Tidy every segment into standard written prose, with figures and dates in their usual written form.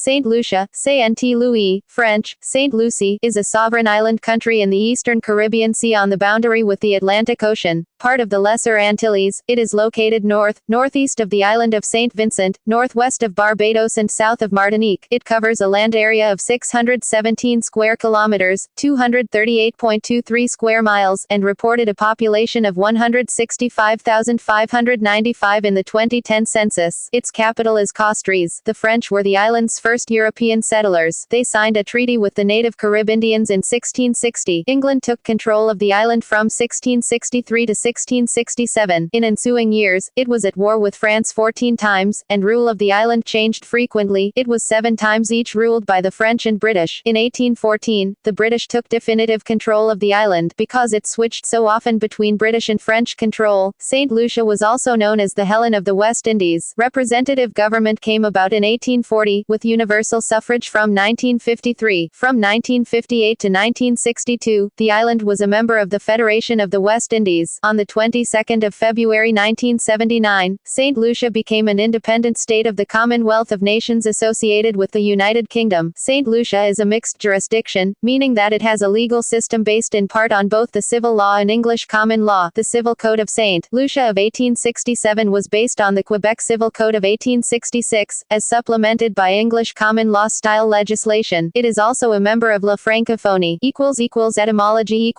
Saint Lucia, Sainte Lucie, French, Sainte Lucie, is a sovereign island country in the eastern Caribbean Sea on the boundary with the Atlantic Ocean. Part of the Lesser Antilles, it is located northeast of the island of St. Vincent, northwest of Barbados and south of Martinique. It covers a land area of 617 square kilometers, 238.23 square miles, and reported a population of 165,595 in the 2010 census. Its capital is Castries. The French were the island's first European settlers. They signed a treaty with the native Carib Indians in 1660. England took control of the island from 1663 to 1667. In ensuing years, it was at war with France 14 times, and rule of the island changed frequently. It was 7 times each ruled by the French and British. In 1814, the British took definitive control of the island. Because it switched so often between British and French control, St. Lucia was also known as the Helen of the West Indies. Representative government came about in 1840, with universal suffrage from 1953. From 1958 to 1962, the island was a member of the Federation of the West Indies. On the 22nd of February 1979, St. Lucia became an independent state of the Commonwealth of Nations associated with the United Kingdom. St. Lucia is a mixed jurisdiction, meaning that it has a legal system based in part on both the civil law and English common law. The Civil Code of St. Lucia of 1867 was based on the Quebec Civil Code of 1866, as supplemented by English common law style legislation. It is also a member of La Francophonie. Etymology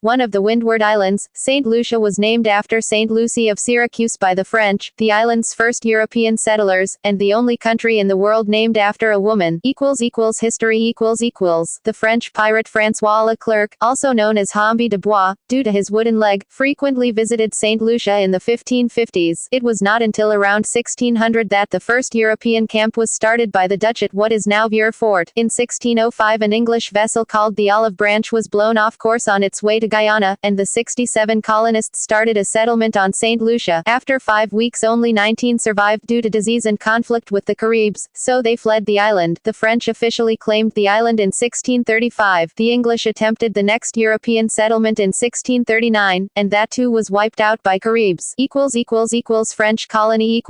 One of the Windward Islands, St. Lucia was named after Saint Lucie of Syracuse by the French, the island's first European settlers, and the only country in the world named after a woman. History The French pirate François Leclerc, also known as Hambi de Bois, due to his wooden leg, frequently visited St. Lucia in the 1550s. It was not until around 1600 that the first European camp was started by the Dutch at what is now Vieux Fort. In 1605 an English vessel called the Olive Branch was blown off course on its way to Guyana, and the 67 colonists started a settlement on St. Lucia. After 5 weeks only 19 survived due to disease and conflict with the Caribs, so they fled the island. The French officially claimed the island in 1635. The English attempted the next European settlement in 1639, and that too was wiped out by Caribs. French colony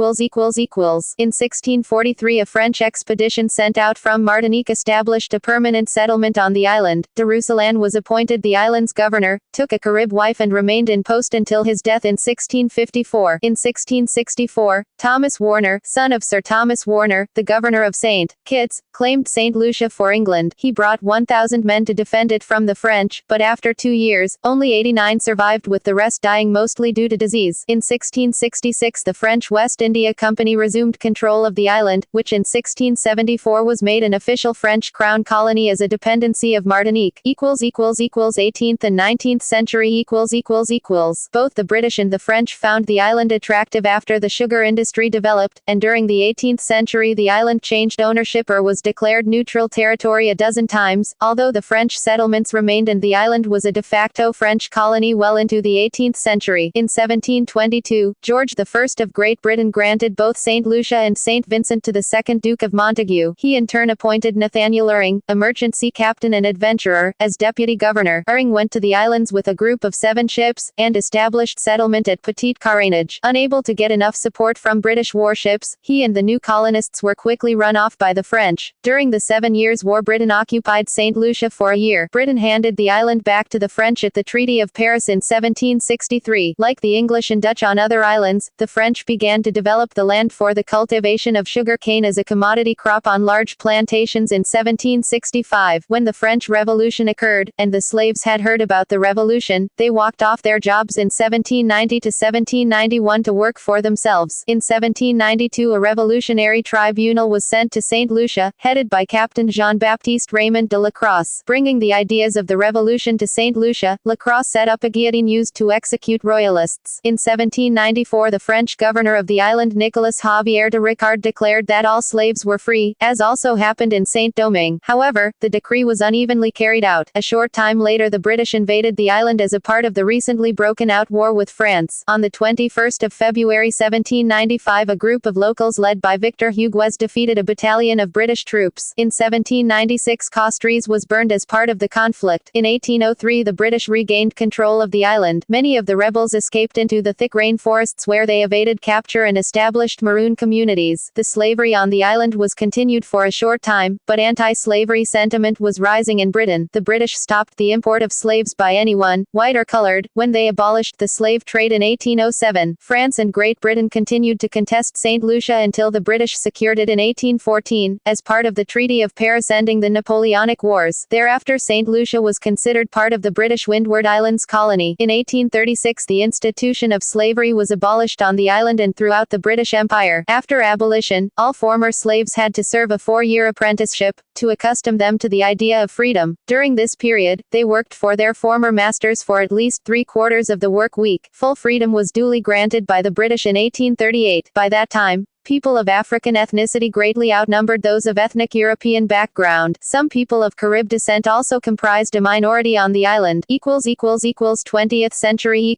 In 1643 a French expedition sent out from Martinique established a permanent settlement on the island. De Rousselan was appointed the island's governor, took a Carib wife and remained in post until his death in 1654. In 1664, Thomas Warner, son of Sir Thomas Warner, the governor of St. Kitts, claimed St. Lucia for England. He brought 1,000 men to defend it from the French, but after 2 years, only 89 survived, with the rest dying mostly due to disease. In 1666 the French West India Company resumed control of the island, which in 1674 was made an official French crown colony as a dependency of Martinique. 18th and 19th century Both the British and the French found the island attractive after the sugar industry developed, and during the 18th century the island changed ownership or was declared neutral territory a dozen times, although the French settlements remained and the island was a de facto French colony well into the 18th century. In 1722, George I of Great Britain granted both St. Lucia and St. Vincent to the second Duke of Montagu. He in turn appointed Nathaniel Irving, a merchant sea captain and adventurer, as deputy governor. Irving went to the islands with a group of 7 ships, and established settlement at Petit Carénage. Unable to get enough support from British warships, he and the new colonists were quickly run off by the French. During the 7 Years' War Britain occupied St. Lucia for a year. Britain handed the island back to the French at the Treaty of Paris in 1763. Like the English and Dutch on other islands, the French began to develop the land for the cultivation of sugar cane as a commodity crop on large plantations in 1765. When the French Revolution occurred, and the slaves had heard about the revolution, they walked off their jobs in 1790 to 1791 to work for themselves. In 1792 a revolutionary tribunal was sent to St. Lucia, headed by Captain Jean-Baptiste Raymond de Lacrosse. Bringing the ideas of the revolution to St. Lucia, Lacrosse set up a guillotine used to execute royalists. In 1794 the French governor of the island Nicolas Javier de Ricard declared that all slaves were free, as also happened in Saint-Domingue. However, the decree was unevenly carried out. A short time later the British invaded the island as a part of the recently broken out war with France. On the 21st of February 1795, a group of locals led by Victor Hugues defeated a battalion of British troops. In 1796, Castries was burned as part of the conflict. In 1803, the British regained control of the island. Many of the rebels escaped into the thick rainforests where they evaded capture and established maroon communities. The slavery on the island was continued for a short time, but anti-slavery sentiment was rising in Britain. The British stopped the import of slaves by anyone, white or colored, when they abolished the slave trade in 1807. France and Great Britain continued to contest St. Lucia until the British secured it in 1814, as part of the Treaty of Paris ending the Napoleonic Wars. Thereafter, St. Lucia was considered part of the British Windward Islands colony. In 1836, the institution of slavery was abolished on the island and throughout the British Empire. After abolition, all former slaves had to serve a 4-year apprenticeship to accustom them to the idea of freedom. During this period, they worked for their former masters for at least 3/4 of the work week. Full freedom was duly granted by the British in 1838. By that time, people of African ethnicity greatly outnumbered those of ethnic European background. Some people of Carib descent also comprised a minority on the island. 20th century.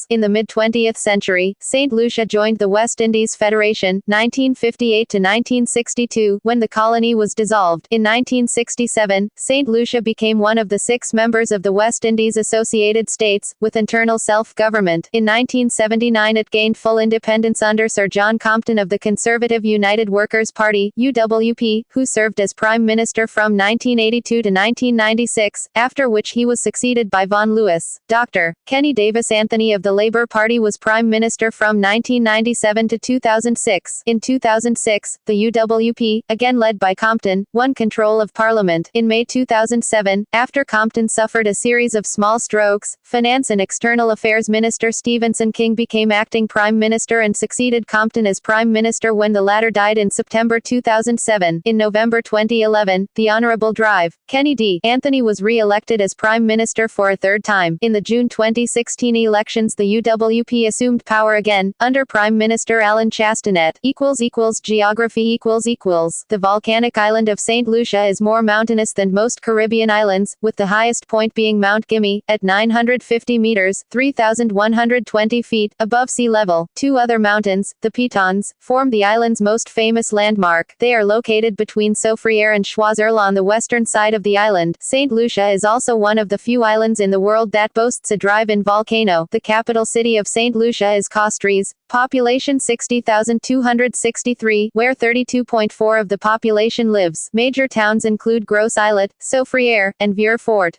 In the mid-20th century, St. Lucia joined the West Indies Federation, 1958 to 1962, when the colony was dissolved. In 1967, St. Lucia became one of the 6 members of the West Indies Associated States, with internal self-government. In 1979, it gained full independence under Sir John Compton of the Conservative United Workers' Party, UWP, who served as Prime Minister from 1982 to 1996, after which he was succeeded by Vaughan Lewis. Dr. Kenny Davis Anthony of the Labour Party was Prime Minister from 1997 to 2006. In 2006, the UWP, again led by Compton, won control of Parliament. In May 2007, after Compton suffered a series of small strokes, Finance and External Affairs Minister Stephenson King became acting Prime Minister and succeeded Compton as Prime Minister when the latter died in September 2007. In November 2011, the Honorable Drive, Kenny D. Anthony was re-elected as Prime Minister for a 3rd time. In the June 2016 elections, the UWP assumed power again, under Prime Minister Alan Chastanet. Geography. The volcanic island of St. Lucia is more mountainous than most Caribbean islands, with the highest point being Mount Gimme, at 950 meters, 3,120 feet, above sea level. 2 other mountains, the Pitons, form the island's most famous landmark. They are located between Soufriere and Choiseul on the western side of the island. St. Lucia is also one of the few islands in the world that boasts a drive-in volcano. The capital city of St. Lucia is Castries, population 60,263, where 32.4% of the population lives. Major towns include Gros Islet, Soufriere, and Vieux-Fort.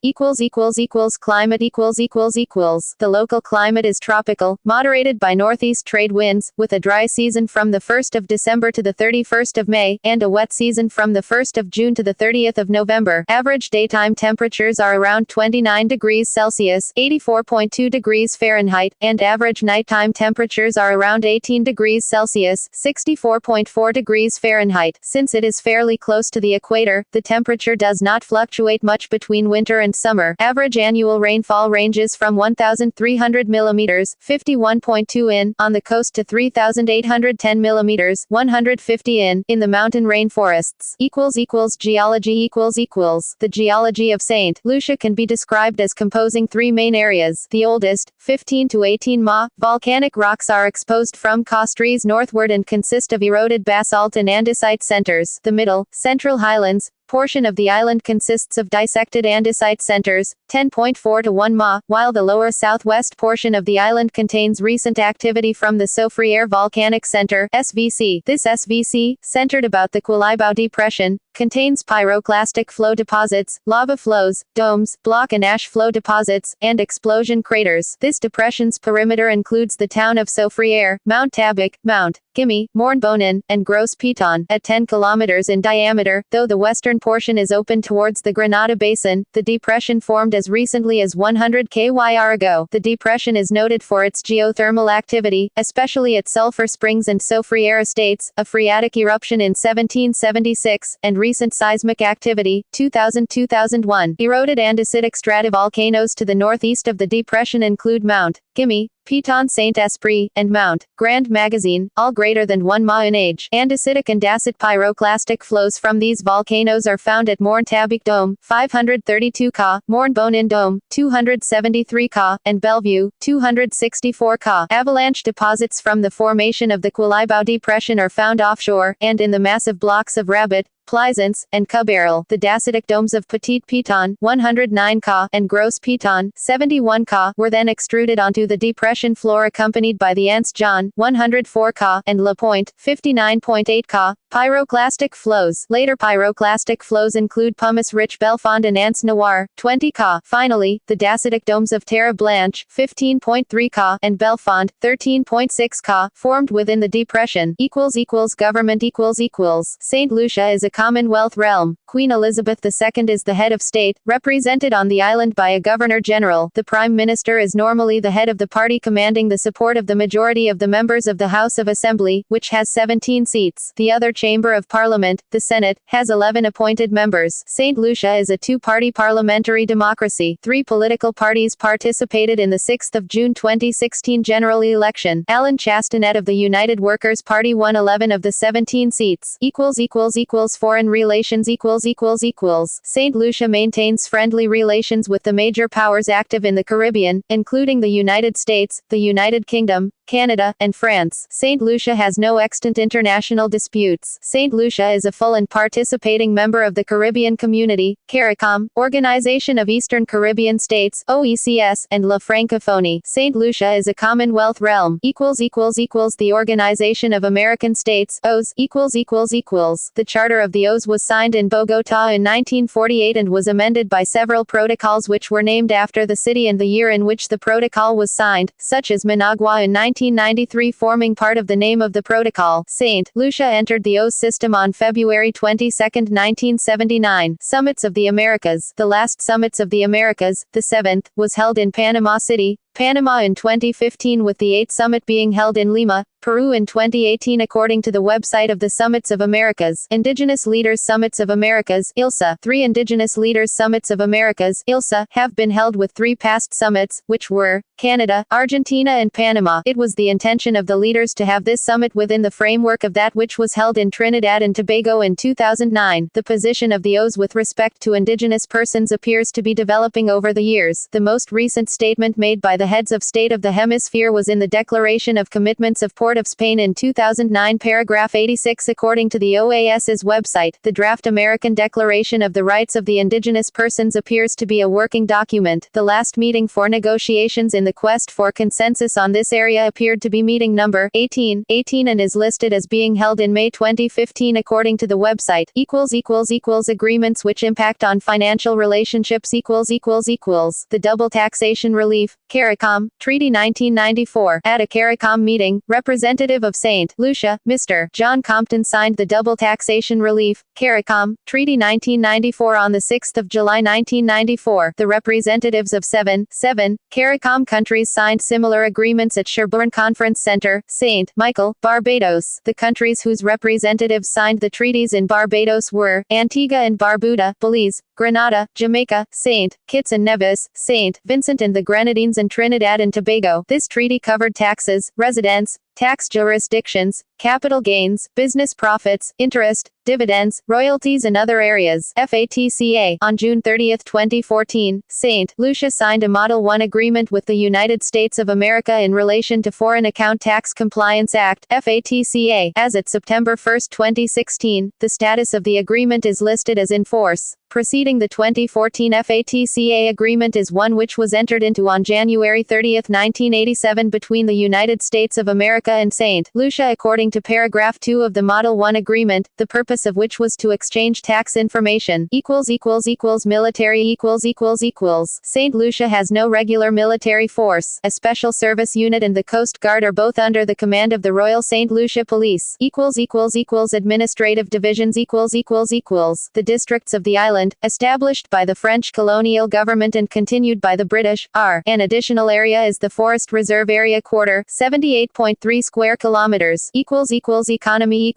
Climate. The local climate is tropical, moderated by northeast trade winds, with a dry season from the 1st of December to the 31st of May, and a wet season from the 1st of June to the 30th of November. Average daytime temperatures are around 29 degrees Celsius, 84.2 degrees Fahrenheit, and average nighttime temperatures are around 18 degrees Celsius, 64.4 degrees Fahrenheit. Since it is fairly close to the equator, the temperature does not fluctuate much between winter and summer. Average annual rainfall ranges from 1,300 millimeters, 51.2 in, on the coast to 3,810 millimeters, 150 in the mountain rainforests. Geology. The geology of St. Lucia can be described as composing 3 main areas. The oldest, 15 to 18 ma, volcanic rocks are exposed from Castries northward and consist of eroded basalt and andesite centers. The middle, central highlands, portion of the island consists of dissected andesite centers, 10.4 to 1 ma, while the lower southwest portion of the island contains recent activity from the Soufriere Volcanic Center, SVC. This SVC, centered about the Quilibao Depression, contains pyroclastic flow deposits, lava flows, domes, block and ash flow deposits, and explosion craters. This depression's perimeter includes the town of Soufriere, Mount Tabic, Mount Gimme, Mornbonin, and Gros Piton, at 10 kilometers in diameter. Though the western portion is open towards the Granada Basin, the depression formed as recently as 100 kyr ago. The depression is noted for its geothermal activity, especially at Sulphur Springs and Soufriere Estates, a phreatic eruption in 1776, and recent seismic activity, 2000-2001. Eroded andesitic stratovolcanoes to the northeast of the depression include Mount Gimme, Piton Saint-Esprit, and Mount Grand Magazine, all greater than 1 ma in age. Andesitic and dacite pyroclastic flows from these volcanoes are found at Morne Tabique Dome, 532 Ka, Morne Bonin Dome, 273 Ka, and Bellevue, 264 Ka. Avalanche deposits from the formation of the Quilibao Depression are found offshore, and in the massive blocks of Rabbit, Plaisance, and Cabarel. The dacitic domes of Petit Piton, 109 Ka, and Gros Piton, 71 Ka, were then extruded onto the depression floor accompanied by the Anse Jean, 104 Ka, and La Pointe, 59.8 Ka. Pyroclastic flows. Later pyroclastic flows include pumice-rich Belfond and Anse Noire, 20 Ka. Finally, the dacitic domes of Terre Blanche, 15.3 Ka, and Belfond, 13.6 Ka, formed within the depression. Government Saint Lucia is a Commonwealth realm. Queen Elizabeth II is the head of state, represented on the island by a Governor-General. The Prime Minister is normally the head of the party commanding the support of the majority of the members of the House of Assembly, which has 17 seats. The other chamber of Parliament, the Senate, has 11 appointed members. St. Lucia is a two-party parliamentary democracy. 3 political parties participated in the 6th of June 2016 general election. Alan Chastanet of the United Workers' Party won 11 of the 17 seats. Foreign relations St. Lucia maintains friendly relations with the major powers active in the Caribbean, including the United States, the United Kingdom, Canada, and France. St. Lucia has no extant international disputes. St. Lucia is a full and participating member of the Caribbean Community, CARICOM, Organization of Eastern Caribbean States, OECS, and La Francophonie. St. Lucia is a Commonwealth realm. The Organization of American States, OAS, The Charter of the OAS was signed in Bogotá in 1948 and was amended by several protocols which were named after the city and the year in which the protocol was signed, such as Managua in 1993 forming part of the name of the protocol. St. Lucia entered the OAS system on February 22, 1979. Summits of the Americas. The last Summits of the Americas, the 7th, was held in Panama City, Panama in 2015 with the 8th summit being held in Lima, Peru in 2018 according to the website of the Summits of Americas. Indigenous Leaders Summits of Americas, ILSA. 3 Indigenous Leaders Summits of Americas, ILSA, have been held with 3 past summits, which were Canada, Argentina and Panama. It was the intention of the leaders to have this summit within the framework of that which was held in Trinidad and Tobago in 2009. The position of the OAS with respect to indigenous persons appears to be developing over the years. The most recent statement made by the heads of state of the hemisphere was in the Declaration of Commitments of Port of Spain in 2009 paragraph 86 according to the OAS's website. The draft American Declaration of the Rights of the Indigenous Persons appears to be a working document. The last meeting for negotiations in the quest for consensus on this area appeared to be meeting number 18 and is listed as being held in May 2015 according to the website. Agreements which impact on financial relationships The Double Taxation Relief, CARICOM, Treaty 1994. At a CARICOM meeting, representative of St. Lucia, Mr. John Compton signed the Double Taxation Relief, CARICOM, Treaty 1994 on the 6th of July 1994. The representatives of 7 CARICOM countries signed similar agreements at Sherborne Conference Center, St. Michael, Barbados. The countries whose representatives signed the treaties in Barbados were Antigua and Barbuda, Belize, Grenada, Jamaica, St. Kitts and Nevis, St. Vincent and the Grenadines and Trinidad and Tobago. This treaty covered taxes, residence, tax jurisdictions, capital gains, business profits, interest, dividends, royalties and other areas. FATCA. On June 30, 2014, St. Lucia signed a Model 1 agreement with the United States of America in relation to Foreign Account Tax Compliance Act, FATCA. As at September 1, 2016, the status of the agreement is listed as in force. Preceding the 2014 FATCA agreement is one which was entered into on January 30, 1987 between the United States of America and St. Lucia according to paragraph 2 of the Model 1 agreement, the purpose of which was to exchange tax information. Military St. Lucia has no regular military force. A special service unit and the Coast Guard are both under the command of the Royal St. Lucia Police. Administrative divisions The districts of the island, established by the French colonial government and continued by the British, are. An additional area is the Forest Reserve Area Quarter, 78.3 3 square kilometers economy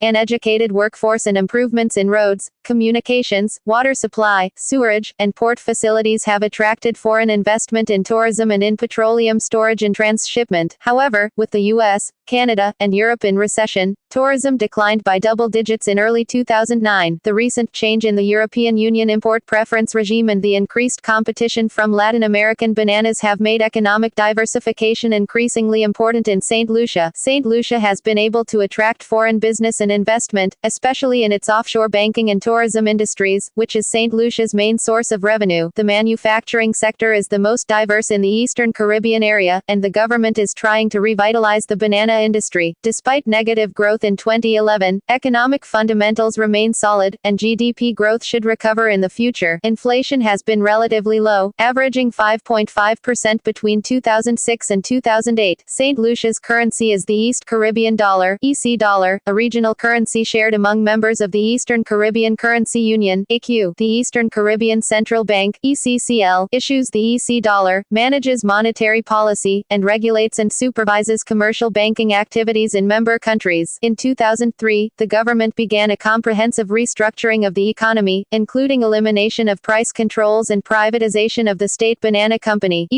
an educated workforce and improvements in roads, communications, water supply, sewerage, and port facilities have attracted foreign investment in tourism and in petroleum storage and transshipment. However, with the US, Canada, and Europe in recession, tourism declined by double digits in early 2009. The recent change in the European Union import preference regime and the increased competition from Latin American bananas have made economic diversification increasingly important in St. Lucia. St. Lucia has been able to attract foreign business and investment, especially in its offshore banking and tourism industries, which is St. Lucia's main source of revenue. The manufacturing sector is the most diverse in the Eastern Caribbean area, and the government is trying to revitalize the banana industry. Despite negative growth in 2011, economic fundamentals remain solid, and GDP growth should recover in the future. Inflation has been relatively low, averaging 5.5% between 2006 and 2008. St. Lucia's currency is the East Caribbean dollar, EC dollar, a regional currency shared among members of the Eastern Caribbean Currency Union, ECU. The Eastern Caribbean Central Bank, ECCL, issues the EC dollar, manages monetary policy, and regulates and supervises commercial banking activities in member countries. In 2003, the government began a comprehensive restructuring of the economy, including elimination of price controls and privatization of the state banana company.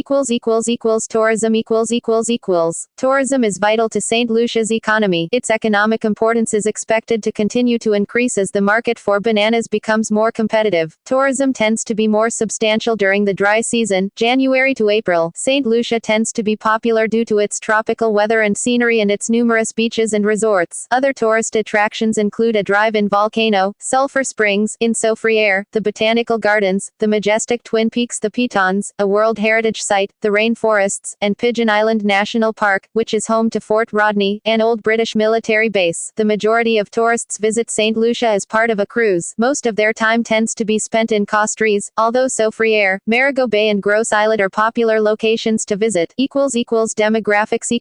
Tourism Tourism is vital to St. Lucia's economy. Its economic importance is expected to continue to increase as the market for bananas becomes more competitive. Tourism tends to be more substantial during the dry season, January to April. St. Lucia tends to be popular due to its tropical weather and scenery and its numerous beaches and resorts. Other tourist attractions include a drive-in volcano, Sulphur Springs, in Soufriere, the Botanical Gardens, the majestic Twin Peaks, the Pitons, a World Heritage Site, the rainforests, and Pigeon Island National Park, which is home to Fort Rodney, an old British military base. The majority of tourists visit St. Lucia as part of a cruise. Most of their time tends to be spent in Castries, although Soufriere, Marigot Bay and Gros Islet are popular locations to visit. Demographics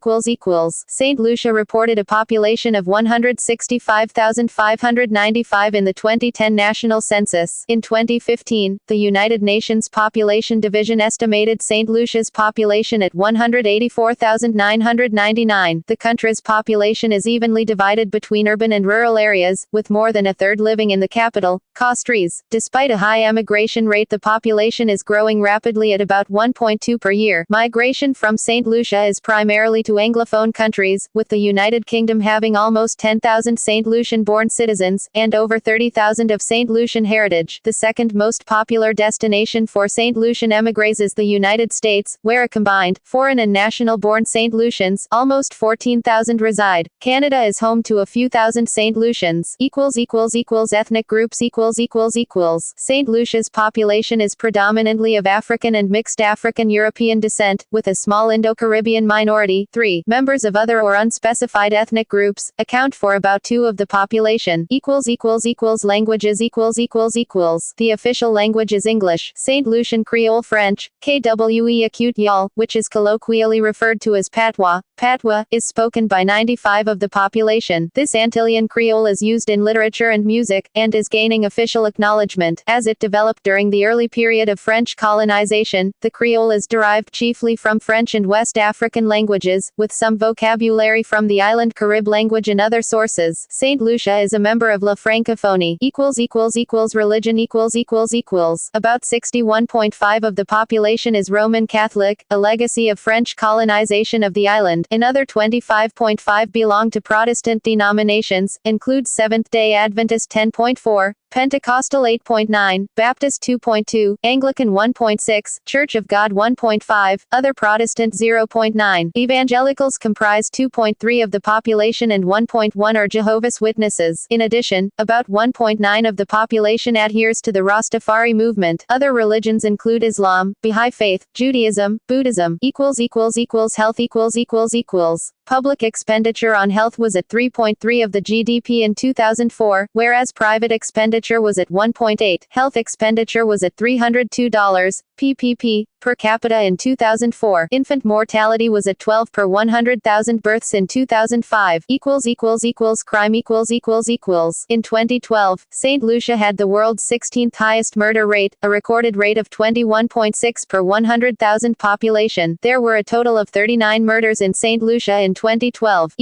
St. Lucia reported a population of 165,595 in the 2010 national census. In 2015, the United Nations Population Division estimated St. Lucia's population at 184,999. The country's population is evenly divided between urban and rural areas, with more than a third living in the capital, Castries. Despite a high emigration rate, the population is growing rapidly at about 1.2 per year. Migration from St. Lucia is primarily to Anglophone countries, with the United Kingdom having almost 10,000 St. Lucian-born citizens, and over 30,000 of St. Lucian heritage. The second most popular destination for St. Lucian emigres is the United States, where a combined, foreign and national-born St. Lucians, almost 14,000 reside. Canada is home to a few thousand St. Lucians. Ethnic groups St. Lucia's population is predominantly of African and mixed African-European descent, with a small Indo-Caribbean minority. 3. Members of other or unspecified ethnic groups account for about 2 of the population. Languages The official language is English, St. Lucian Creole French, KWE Acute Y'all, which is colloquially referred to as Patois. Patois is spoken by 95% of the population. This Antillean Creole is used in literature and music, and is gaining official acknowledgement. As it developed during the early period of French colonization, the Creole is derived chiefly from French and West African languages, with some vocabulary from the island Carib language and other sources. St. Lucia is a member of La Francophonie. Religion About 61.5% of the population is Roman Catholic, a legacy of French colonization of the island. Another 25.5% belong to Protestant denominations, include Seventh-day Adventist 10.4%, Pentecostal 8.9%, Baptist 2.2%, Anglican 1.6%, Church of God 1.5%, other Protestant 0.9%. Evangelicals comprise 2.3% of the population and 1.1% are Jehovah's Witnesses. In addition, about 1.9% of the population adheres to the Rastafari movement. Other religions include Islam, Baha'i Faith, Judaism, Buddhism. Health Public expenditure on health was at 3.3% of the GDP in 2004, whereas private expenditure was at 1.8%. Health expenditure was at $302 PPP per capita in 2004. Infant mortality was at 12 per 100,000 births in 2005. Crime In 2012, St. Lucia had the world's 16th highest murder rate, a recorded rate of 21.6 per 100,000 population. There were a total of 39 murders in St. Lucia in 2012.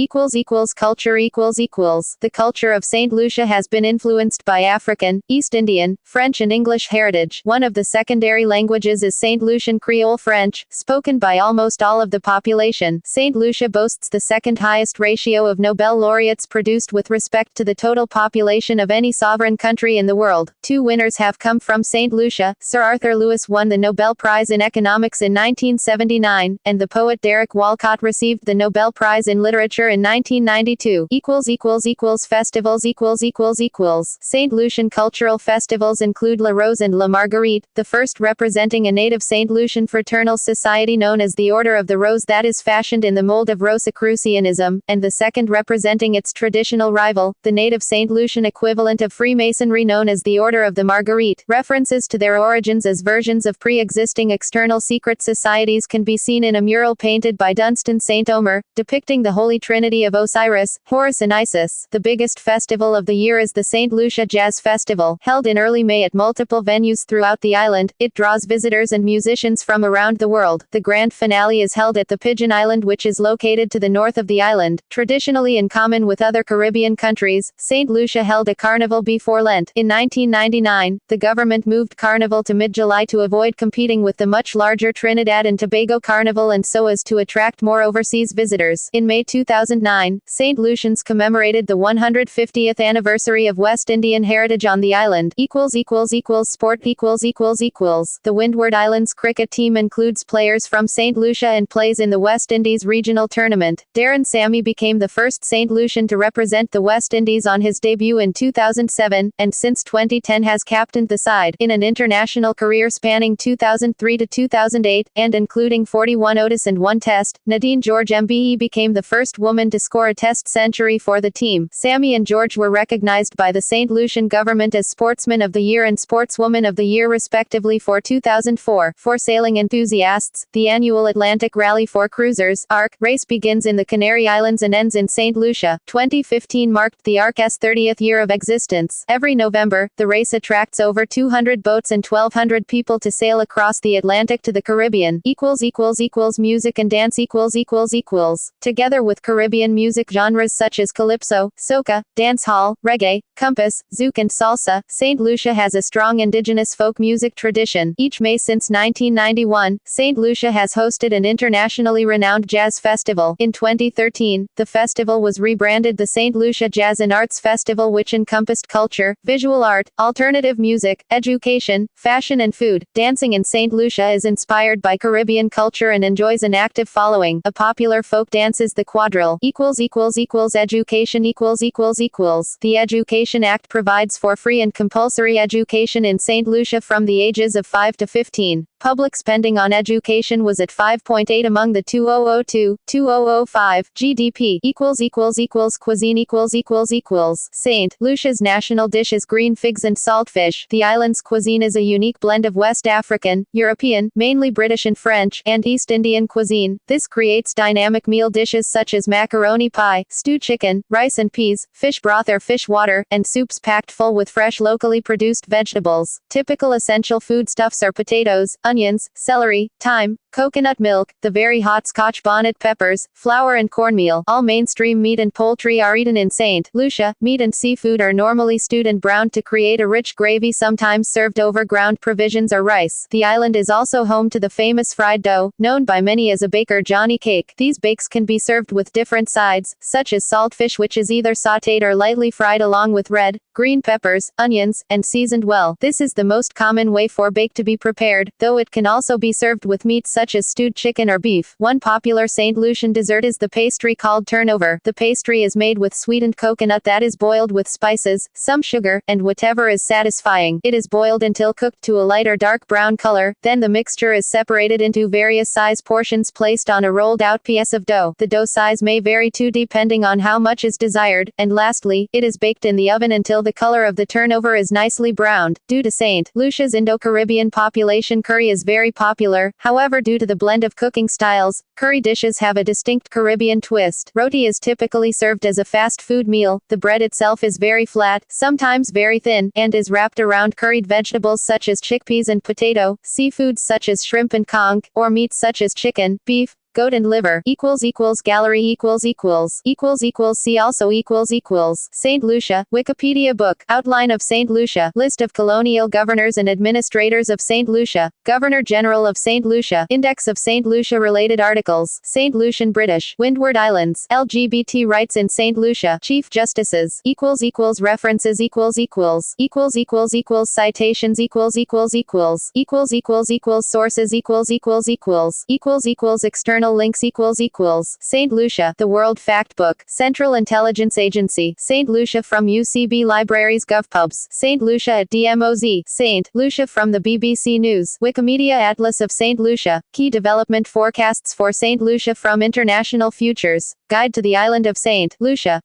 Culture The culture of Saint Lucia has been influenced by African, East Indian, French and English heritage. One of the secondary languages is Saint Lucian Creole French, spoken by almost all of the population. Saint Lucia boasts the second highest ratio of Nobel laureates produced with respect to the total population of any sovereign country in the world. Two winners have come from Saint Lucia. Sir Arthur Lewis won the Nobel Prize in Economics in 1979, and the poet Derek Walcott received the Nobel Prize in Literature in 1992. Festivals Saint Lucian cultural festivals include La Rose and La Marguerite, the first representing a native Saint Lucian fraternal society known as the Order of the Rose that is fashioned in the mold of Rosicrucianism, and the second representing its traditional rival, the native Saint Lucian equivalent of Freemasonry known as the Order of the Marguerite. References to their origins as versions of pre-existing external secret societies can be seen in a mural painted by Dunstan St. Omer, depicting the Holy Trinity of Osiris, Horus and Isis. The biggest festival of the year is the St. Lucia Jazz Festival. Held in early May at multiple venues throughout the island, it draws visitors and musicians from around the world. The grand finale is held at the Pigeon Island, which is located to the north of the island. Traditionally, in common with other Caribbean countries, St. Lucia held a carnival before Lent. In 1999, the government moved Carnival to mid-July to avoid competing with the much larger Trinidad and Tobago Carnival and so as to attract more overseas visitors. In May 2009, St. Lucians commemorated the 150th anniversary of West Indian heritage on the island. Sport The Windward Islands cricket team includes players from St. Lucia and plays in the West Indies regional tournament. Darren Sammy became the first St. Lucian to represent the West Indies on his debut in 2007, and since 2010 has captained the side. In an international career spanning 2003 to 2008, and including 41 ODIs and 1 Test, Nadine George MBE became the first woman to score a Test century for the team. Sammy and George were recognized by the St. Lucian government as Sportsman of the Year and Sportswoman of the Year respectively for 2004. For sailing enthusiasts, the annual Atlantic Rally for Cruisers (ARC) race begins in the Canary Islands and ends in St. Lucia. 2015 marked the ARC's 30th year of existence. Every November, the race attracts over 200 boats and 1,200 people to sail across the Atlantic to the Caribbean. Music and dance Together with Caribbean music genres such as calypso, soca, dancehall, reggae, compass, zouk and salsa, St. Lucia has a strong indigenous folk music tradition. Each May since 1991, St. Lucia has hosted an internationally renowned jazz festival. In 2013, the festival was rebranded the St. Lucia Jazz and Arts Festival, which encompassed culture, visual art, alternative music, education, fashion and food. Dancing in St. Lucia is inspired by Caribbean culture and enjoys an active following. A popular folk dance is the quadrille. Education The Education Act provides for free and compulsory education in St. Lucia from the ages of 5 to 15. Public spending on education was at 5.8 among the 2002-2005 GDP. Cuisine St. Lucia's national dish is green figs and saltfish. The island's cuisine is a unique blend of West African, European, mainly British and French, and East Indian cuisine. This creates dynamic meal dishes such as macaroni pie, stewed chicken, rice and peas, fish broth or fish water, and soups packed full with fresh locally produced vegetables. Typical essential foodstuffs are potatoes, onions, celery, thyme, coconut milk, the very hot Scotch bonnet peppers, flour and cornmeal. All mainstream meat and poultry are eaten in St. Lucia. Meat and seafood are normally stewed and browned to create a rich gravy, sometimes served over ground provisions or rice. The island is also home to the famous fried dough, known by many as a Baker Johnny cake. These bakes can be served with different sides, such as saltfish, which is either sautéed or lightly fried along with red, green peppers, onions, and seasoned well. This is the most common way for bake to be prepared, though it can also be served with meat such as stewed chicken or beef. One popular St. Lucian dessert is the pastry called turnover. The pastry is made with sweetened coconut that is boiled with spices, some sugar, and whatever is satisfying. It is boiled until cooked to a light or dark brown color, then the mixture is separated into various size portions placed on a rolled out piece of dough. The dough size may vary too depending on how much is desired, and lastly, it is baked in the oven until the color of the turnover is nicely browned. Due to St. Lucia's Indo-Caribbean population, curry is very popular. However, due to the blend of cooking styles, curry dishes have a distinct Caribbean twist. Roti is typically served as a fast food meal. The bread itself is very flat, sometimes very thin, and is wrapped around curried vegetables such as chickpeas and potato, seafoods such as shrimp and conch, or meats such as chicken, beef, Goat and liver gallery see also Saint Lucia, Wikipedia book, outline of Saint Lucia, list of colonial governors and administrators of Saint Lucia, Governor General of Saint Lucia, index of Saint Lucia related articles, Saint Lucian British, Windward Islands, LGBT rights in Saint Lucia, Chief Justices, references citations sources external links Saint Lucia, The World Factbook, Central Intelligence Agency, Saint Lucia from UCB Libraries GovPubs, Saint Lucia at DMOZ, Saint Lucia from the BBC News, Wikimedia Atlas of Saint Lucia, Key Development Forecasts for Saint Lucia from International Futures, Guide to the Island of Saint Lucia,